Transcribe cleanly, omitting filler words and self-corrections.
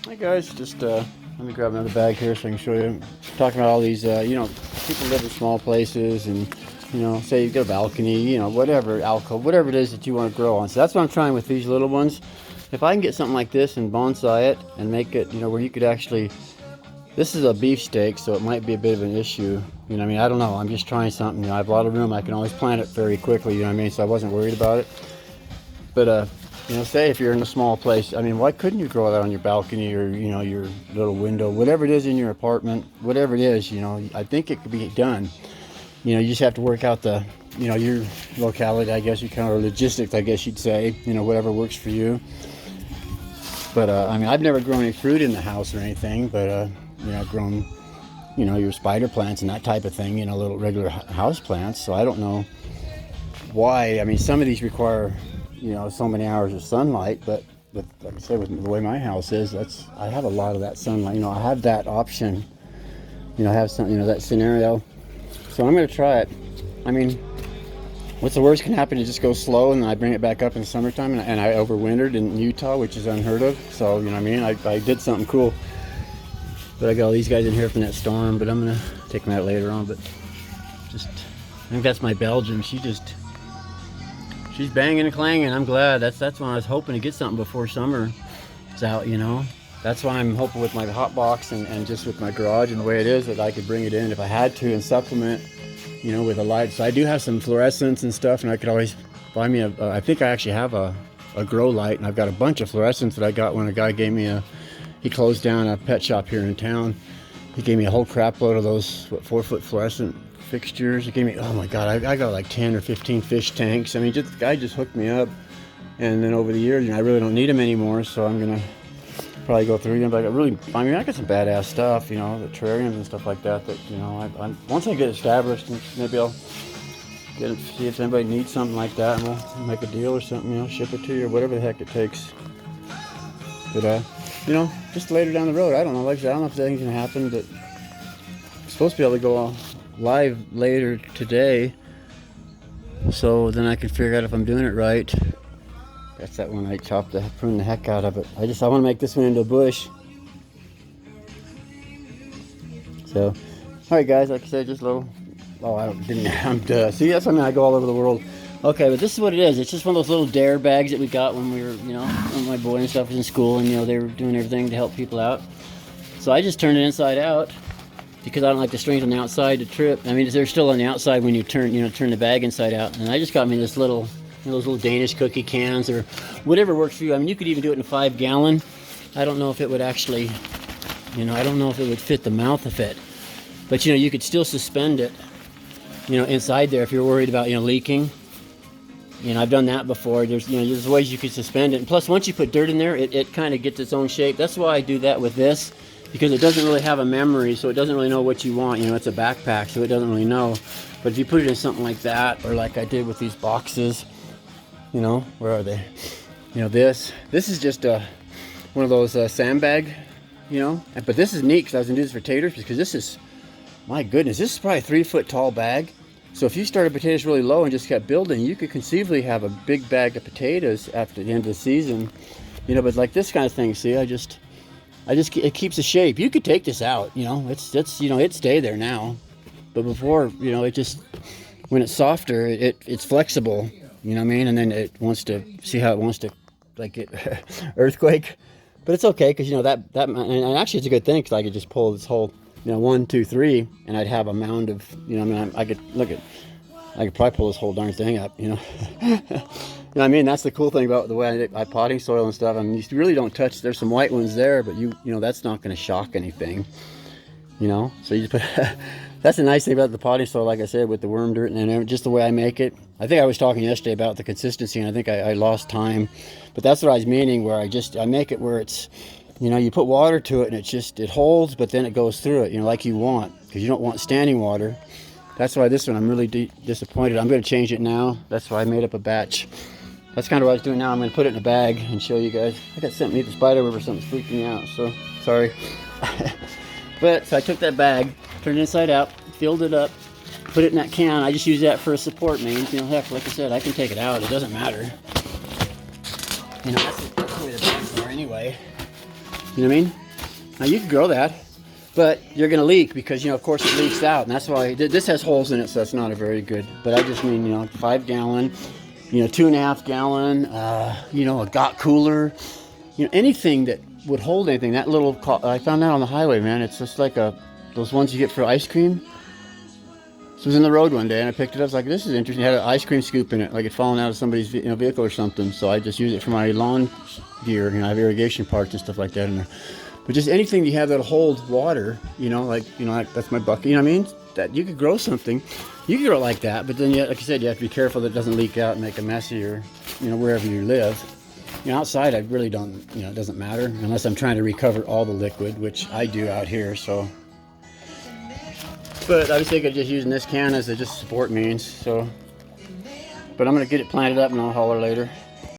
Hey guys, just let me grab another bag here so I can show you. Talking about all these, people live in small places, and say you got a balcony, whatever alcove, whatever it is that you want to grow on. So that's what I'm trying with these little ones. If I can get something like this and bonsai it and make it, where you could actually. This is a beefsteak, so it might be a bit of an issue. I don't know. I'm just trying something. I have a lot of room. I can always plant it very quickly. So I wasn't worried about it. But say if you're in a small place, why couldn't you grow that on your balcony or your little window, whatever it is in your apartment, whatever it is, I think it could be done. You just have to work out the, your locality, I guess, you kind of logistics, I guess you'd say, whatever works for you. But I've never grown any fruit in the house or anything, but I've grown, your spider plants and that type of thing, little regular house plants. So I don't know why. Some of these require so many hours of sunlight, but like I said, with the way my house is, I have a lot of that sunlight. I have that option. I have some, that scenario. So I'm going to try it. What's the worst can happen? It just goes slow, and then I bring it back up in the summertime, and I overwintered in Utah, which is unheard of. So I did something cool. But I got all these guys in here from that storm. But I'm going to take them out later on. But I think that's my Belgian. She's banging and clanging. I'm glad. That's when I was hoping to get something before summer is out, That's why I'm hoping with my hot box and just with my garage and the way it is that I could bring it in if I had to and supplement, with a light. So I do have some fluorescents and stuff, and I could always buy me I think I actually have a grow light, and I've got a bunch of fluorescents that I got when a guy gave me he closed down a pet shop here in town. He gave me a whole crap load of those 4-foot fluorescent fixtures. He gave me, oh my god, I got like 10 or 15 fish tanks. The guy just hooked me up, and then over the years, I really don't need them anymore, so I'm gonna probably go through them. But I got some badass stuff, the terrariums and stuff like that. Once I get established, maybe I'll see if anybody needs something like that, and we'll make a deal or something, ship it to you or whatever the heck it takes. But just later down the road, I don't know. Like I said, I don't know if anything's gonna happen, but I'm supposed to be able to go live later today, so then I can figure out if I'm doing it right. That's that one I pruned the heck out of it. I want to make this one into a bush. So, all right, guys. Like I said, just a little. Oh, see, that's I go all over the world. Okay, but this is what it is. It's just one of those little dare bags that we got when we were, when my boy and stuff was in school, and they were doing everything to help people out. So I just turned it inside out because I don't like the strings on the outside to trip. They're still on the outside when you turn the bag inside out. And I just got me this little. Those little Danish cookie cans or whatever works for you. You could even do it in a 5-gallon. I don't know if it would actually, I don't know if it would fit the mouth of it. But, you could still suspend it, inside there if you're worried about, leaking. I've done that before. There's ways you could suspend it. And plus, once you put dirt in there, it kind of gets its own shape. That's why I do that with this, because it doesn't really have a memory, so it doesn't really know what you want. It's a backpack, so it doesn't really know. But if you put it in something like that, or like I did with these boxes, where are they? This is just one of those sandbag, but this is neat because I was gonna do this for taters, because this is, my goodness, this is probably a 3-foot tall bag. So if you started potatoes really low and just kept building, you could conceivably have a big bag of potatoes after the end of the season, but like this kind of thing, see, it keeps the shape. You could take this out, it'd stay there now, but before, it just, when it's softer, it's flexible. And then it wants to see how it wants to, like, get earthquake. But it's okay, because that and actually it's a good thing, because I could just pull this whole 1, 2, 3, and I'd have a mound of I could probably pull this whole darn thing up. That's the cool thing about the way I potting soil and stuff. You really don't touch. There's some white ones there, but that's not going to shock anything. So you just put. That's the nice thing about the potting soil, like I said, with the worm dirt and just the way I make it. I think I was talking yesterday about the consistency, and I think I lost time. But that's what I was meaning, where I make it where it's, you put water to it, and it holds, but then it goes through it, like you want, because you don't want standing water. That's why this one I'm really disappointed. I'm going to change it now. That's why I made up a batch. That's kind of what I was doing now. I'm going to put it in a bag and show you guys. I got something to eat the spider web or something's freaking me out, so sorry. But so I took that bag, turned it inside out, filled it up, put it in that can. I just use that for a support main. Heck, like I said, I can take it out. It doesn't matter. That's the way the bags are anyway. You know what I mean? Now you can grow that, but you're going to leak because, you know, of course it leaks out. And that's why this has holes in it, so it's not a very good. But I just mean, you know, 5 gallon, you know, 2.5 gallon, you know, a got cooler, you know, anything that would hold anything. That little, I found that on the highway, man. It's just like those ones you get for ice cream. So I was in the road one day and I picked it up. I was like, this is interesting. It had an ice cream scoop in it, like it fallen out of somebody's vehicle or something. So I just use it for my lawn gear. You know, I have irrigation parts and stuff like that in there. But just anything you have that'll hold water, you know, like that's my bucket. You know what I mean? That you could grow something. You could grow it like that, but then, like I said, you have to be careful that it doesn't leak out and make a mess of your, you know, wherever you live. You know, outside I really don't, you know, it doesn't matter unless I'm trying to recover all the liquid, which I do out here. So, but I was thinking of just using this can as a just support means. So, but I'm gonna get it planted up and I'll holler later.